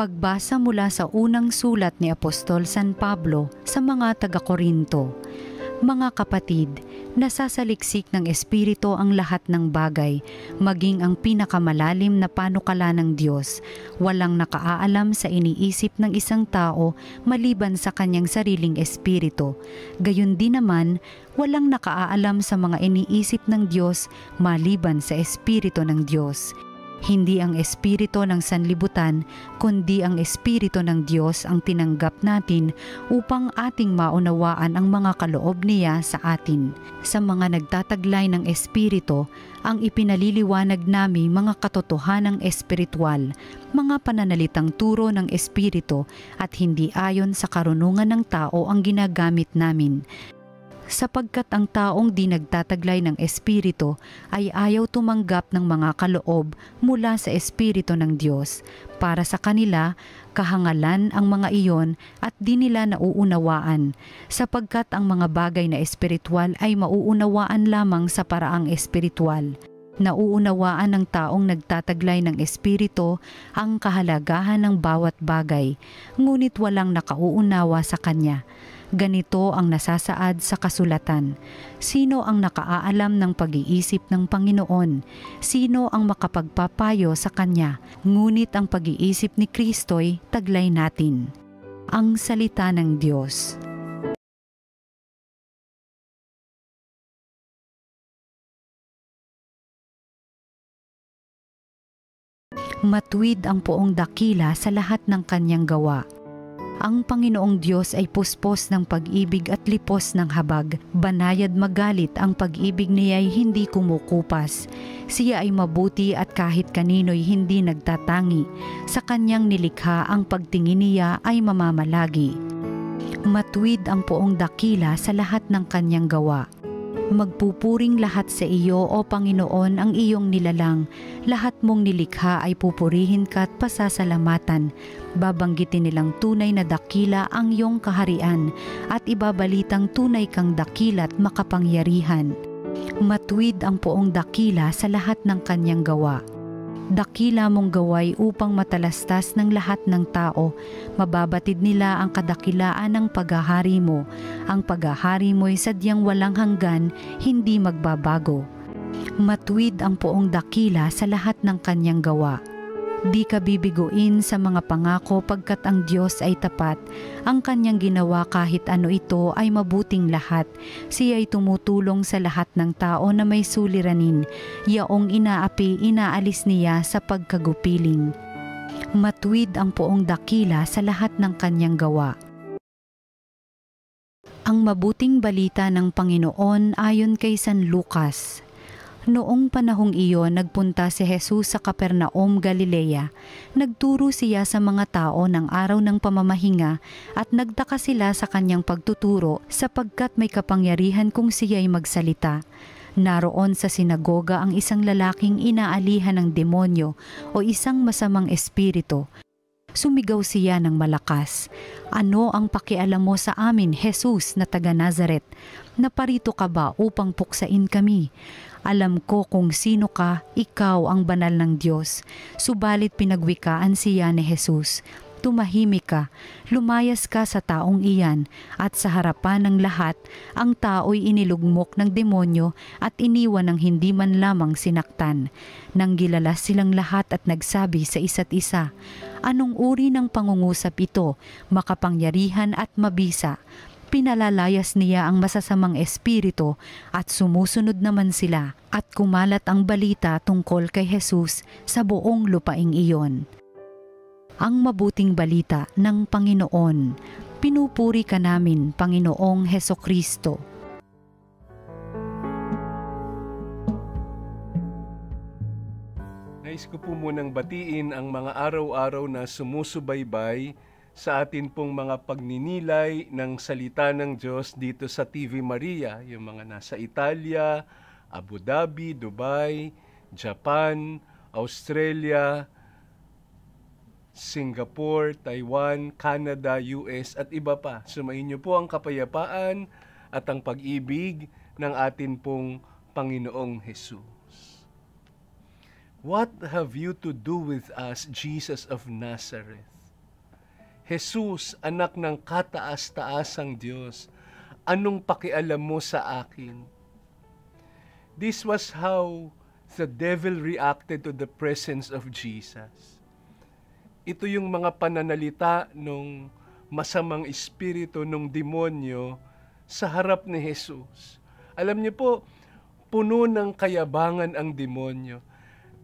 Pagbasa mula sa unang sulat ni Apostol San Pablo sa mga taga-Korinto. Mga kapatid, nasasaliksik ng Espiritu ang lahat ng bagay, maging ang pinakamalalim na panukala ng Diyos. Walang nakaalam sa iniisip ng isang tao maliban sa kanyang sariling espiritu. Gayon din naman, walang nakaalam sa mga iniisip ng Diyos maliban sa Espiritu ng Diyos. Hindi ang espiritu ng sanlibutan, kundi ang espiritu ng Diyos ang tinanggap natin upang ating maunawaan ang mga kaloob niya sa atin. Sa mga nagtataglay ng espiritu, ang ipinaliliwanag namin mga katotohanang espiritual, mga pananalitang turo ng espiritu at hindi ayon sa karunungan ng tao ang ginagamit namin. Sapagkat ang taong di nagtataglay ng Espiritu ay ayaw tumanggap ng mga kaloob mula sa Espiritu ng Diyos. Para sa kanila, kahangalan ang mga iyon at di nila nauunawaan, sapagkat ang mga bagay na espiritual ay mauunawaan lamang sa paraang espiritual. Nauunawaan ng taong nagtataglay ng Espiritu ang kahalagahan ng bawat bagay, ngunit walang nakauunawa sa kanya. Ganito ang nasasaad sa kasulatan. Sino ang nakaalam ng pag-iisip ng Panginoon? Sino ang makapagpapayo sa Kanya? Ngunit ang pag-iisip ni Kristo'y taglay natin. Ang salita ng Diyos. Matuwid ang poong dakila sa lahat ng kanyang gawa. Ang Panginoong Diyos ay puspos ng pag-ibig at lipos ng habag. Banayad magalit, ang pag-ibig niya ay hindi kumukupas. Siya ay mabuti at kahit kanino'y hindi nagtatangi. Sa kanyang nilikha ang pagtingin niya ay mamamalagi. Matuwid ang poong dakila sa lahat ng kanyang gawa. Magpupuring lahat sa iyo, O Panginoon, ang iyong nilalang. Lahat mong nilikha ay pupurihin ka at pasasalamatan. Babanggitin nilang tunay na dakila ang iyong kaharian at ibabalitang tunay kang dakila at makapangyarihan. Matuwid ang poong dakila sa lahat ng kanyang gawa. Dakila mong gaway upang matalastas ng lahat ng tao. Mababatid nila ang kadakilaan ng paghahari mo. Ang paghahari mo'y sadyang walang hanggan, hindi magbabago. Matuwid ang poong dakila sa lahat ng kanyang gawa. Di ka bibiguin sa mga pangako pagkat ang Diyos ay tapat. Ang kanyang ginawa kahit ano ito ay mabuting lahat. Siya ay tumutulong sa lahat ng tao na may suliranin. Yaong inaapi, inaalis niya sa pagkagupiling. Matuwid ang poong dakila sa lahat ng kanyang gawa. Ang mabuting balita ng Panginoon ayon kay San Lucas. Noong panahong iyon, nagpunta si Jesus sa Capernaum, Galilea. Nagturo siya sa mga tao ng araw ng pamamahinga at nagtaka sila sa kanyang pagtuturo sapagkat may kapangyarihan kung siya'y magsalita. Naroon sa sinagoga ang isang lalaking inaalihan ng demonyo o isang masamang espiritu. Sumigaw siya ng malakas, "Ano ang pakialam mo sa amin, Jesus na taga Nazaret? Naparito ka ba upang puksain kami? Alam ko kung sino ka, ikaw ang banal ng Diyos." Subalit pinagwikaan siya ni Jesus. Tumahimik ka, lumayas ka sa taong iyan, at sa harapan ng lahat, ang tao'y inilugmok ng demonyo at iniwan ng hindi man lamang sinaktan. Nang gilalas silang lahat at nagsabi sa isa't isa, "Anong uri ng pangungusap ito, makapangyarihan at mabisa?" Pinalalayas niya ang masasamang espiritu at sumusunod naman sila at kumalat ang balita tungkol kay Jesus sa buong lupaing iyon. Ang mabuting balita ng Panginoon. Pinupuri ka namin, Panginoong Hesukristo. Nais ko po munang batiin ang mga araw-araw na sumusubaybay sa atin pong mga pagninilay ng salita ng Diyos dito sa TV Maria, yung mga nasa Italia, Abu Dhabi, Dubai, Japan, Australia, Singapore, Taiwan, Canada, US at iba pa. Sumainyo po ang kapayapaan at ang pag-ibig ng atin pong Panginoong Jesus. What have you to do with us, Jesus of Nazareth? Jesus, anak ng kataas-taasang Diyos, anong pakialam mo sa akin? This was how the devil reacted to the presence of Jesus. Ito yung mga pananalita ng masamang espiritu, ng demonyo sa harap ni Jesus. Alam niyo po, puno ng kayabangan ang demonyo.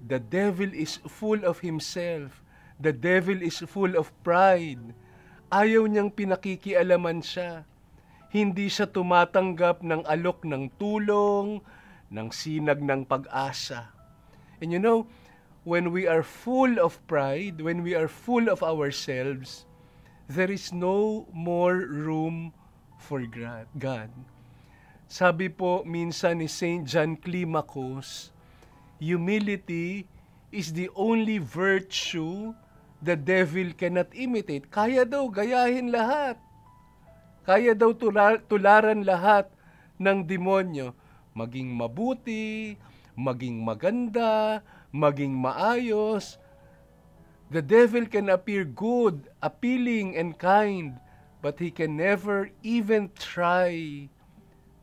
The devil is full of himself. The devil is full of pride. Ayaw niyang pinakikialaman siya. Hindi siya tumatanggap ng alok ng tulong, ng sinag ng pag-asa. And you know, when we are full of pride, when we are full of ourselves, there is no more room for God. Sabi po minsan ni St. John Climacus, humility is the only virtue the devil cannot imitate. Kaya daw gayahin lahat. Kaya daw tularan lahat ng demonyo. Maging mabuti, maging maganda, maging maayos. The devil can appear good, appealing, and kind, but he can never even try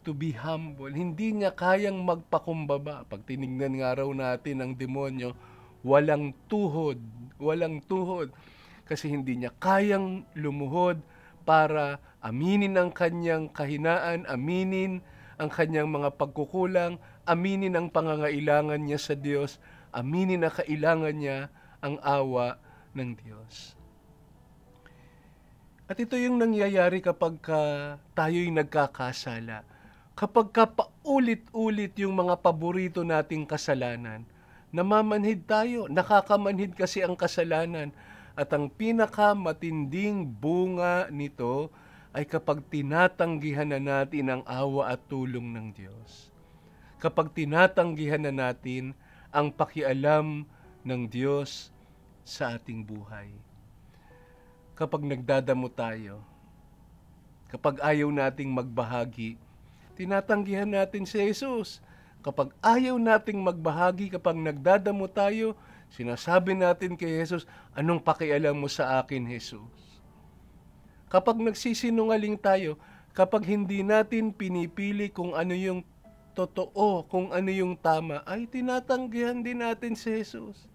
to be humble. Hindi niya kayang magpakumbaba. Pag tinignan nga raw natin ang demonyo, walang tuhod. Kasi hindi niya kayang lumuhod para aminin ang kanyang kahinaan, aminin ang kanyang mga pagkukulang, aminin ang pangangailangan niya sa Diyos, aminin na kailangan niya ang awa ng Diyos. At ito yung nangyayari kapag tayo'y nagkakasala. Kapag paulit-ulit yung mga paborito nating kasalanan, namamanhid tayo, nakakamanhid kasi ang kasalanan. At ang pinakamatinding bunga nito ay kapag tinatanggihan na natin ang awa at tulong ng Diyos. Kapag tinatanggihan na natin ang pakialam ng Diyos sa ating buhay. Kapag nagdadamo tayo, kapag ayaw nating magbahagi, tinatanggihan natin si Jesus. Kapag ayaw nating magbahagi, kapag nagdadamo tayo, sinasabi natin kay Jesus, anong pakialam mo sa akin, Jesus? Kapag nagsisinungaling tayo, kapag hindi natin pinipili kung ano yung totoo, kung ano yung tama, ay tinatanggihan din natin si Jesus.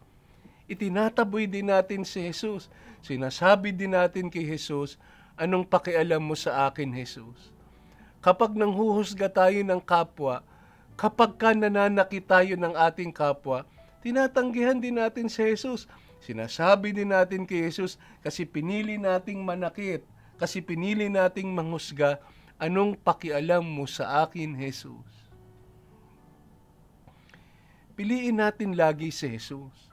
Itinataboy din natin si Jesus. Sinasabi din natin kay Jesus, anong pakialam mo sa akin, Jesus? Kapag nanghuhusga tayo ng kapwa, kapag nananakit tayo ng ating kapwa, tinatanggihan din natin si Jesus. Sinasabi din natin kay Jesus, kasi pinili nating manakit, kasi pinili nating manghusga, anong pakialam mo sa akin, Jesus? Piliin natin lagi si Jesus.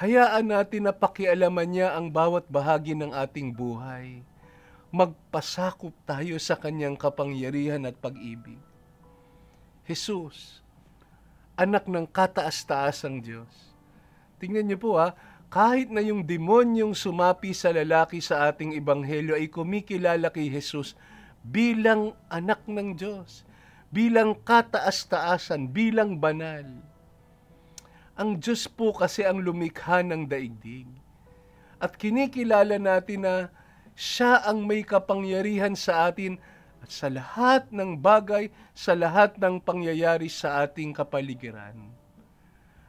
Hayaan natin na pakialaman niya ang bawat bahagi ng ating buhay. Magpasakop tayo sa kanyang kapangyarihan at pag-ibig. Jesus, anak ng kataas-taasang Diyos. Tingnan niyo po kahit na yung demonyong sumapi sa lalaki sa ating ebanghelyo ay kumikilala kay Jesus bilang anak ng Diyos, bilang kataas-taasan, bilang banal. Ang Diyos po kasi ang lumikha ng daigdig. At kinikilala natin na siya ang may kapangyarihan sa atin at sa lahat ng bagay, sa lahat ng pangyayari sa ating kapaligiran.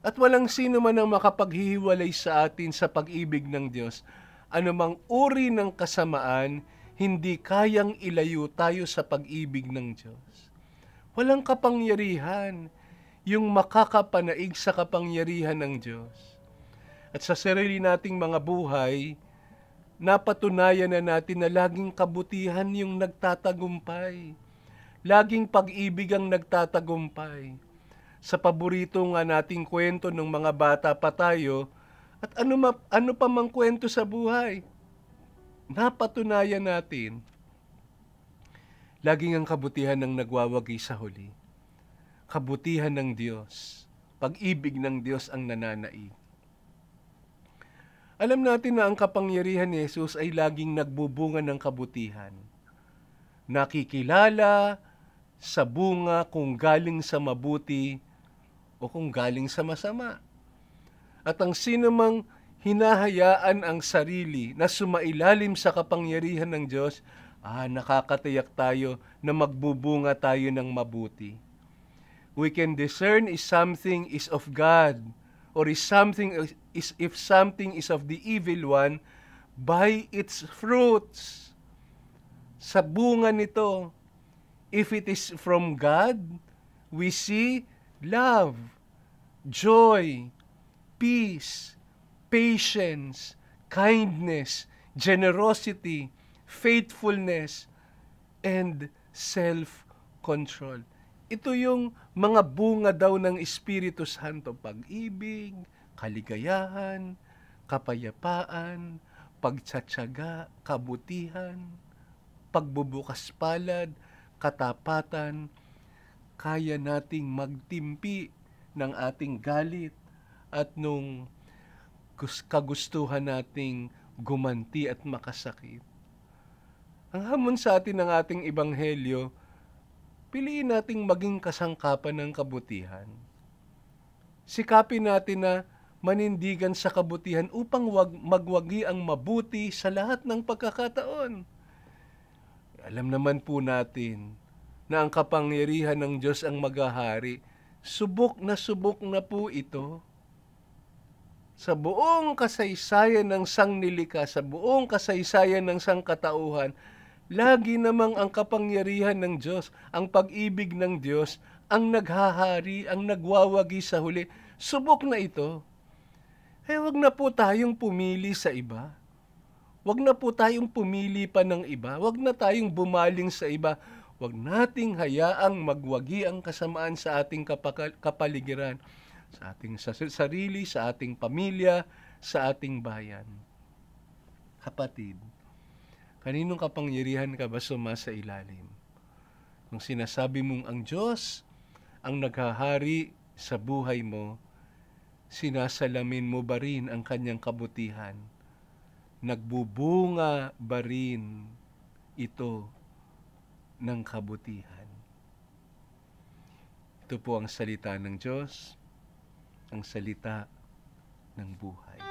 At walang sino man ang makapaghihiwalay sa atin sa pag-ibig ng Diyos. Anumang uri ng kasamaan, hindi kayang ilayo tayo sa pag-ibig ng Diyos. Walang kapangyarihan yung makakapanaig sa kapangyarihan ng Diyos. At sa sarili nating mga buhay, napatunayan na natin na laging kabutihan yung nagtatagumpay. Laging pag-ibig ang nagtatagumpay. Sa paborito nga nating kwento ng mga bata pa tayo, at ano pa mang kwento sa buhay, napatunayan natin, laging ang kabutihan ng nagwawagi sa huli. Kabutihan ng Diyos, pag-ibig ng Diyos ang nananaig. Alam natin na ang kapangyarihan ni Jesus ay laging nagbubunga ng kabutihan. Nakikilala sa bunga kung galing sa mabuti o kung galing sa masama. At ang sinumang hinahayaan ang sarili na sumailalim sa kapangyarihan ng Diyos, nakakatiyak tayo na magbubunga tayo ng mabuti. We can discern if something is of God or if something is of the evil one by its fruits. Sa bunga nito, if it is from God, we see love, joy, peace, patience, kindness, generosity, faithfulness, and self-control. Ito yung mga bunga daw ng Espiritu Santo: pag-ibig, kaligayahan, kapayapaan, pagtsatsaga, kabutihan, pagbubukas palad, katapatan. Kaya nating magtimpi ng ating galit at nung kagustuhan nating gumanti at makasakit. Ang hamon sa atin ng ating ebanghelyo, piliin nating maging kasangkapan ng kabutihan. Sikapin natin na manindigan sa kabutihan upang magwagi ang mabuti sa lahat ng pagkakataon. Alam naman po natin na ang kapangyarihan ng Diyos ang maghahari. Subok na po ito. Sa buong kasaysayan ng sangnilikha, sa buong kasaysayan ng sangkatauhan, lagi namang ang kapangyarihan ng Diyos, ang pag-ibig ng Diyos, ang naghahari, ang nagwawagi sa huli. Subok na ito. Wag na po tayong pumili sa iba. Wag na po tayong pumili pa ng iba. Wag na tayong bumaling sa iba. Wag nating hayaang magwagi ang kasamaan sa ating kapaligiran, sa ating sarili, sa ating pamilya, sa ating bayan. Kapatid, kaninong kapangyarihan ka ba sumasa ilalim? Kung sinasabi mong ang Diyos ang naghahari sa buhay mo, sinasalamin mo ba rin ang kanyang kabutihan? Nagbubunga ba rin ito ng kabutihan? Ito po ang salita ng Diyos, ang salita ng buhay.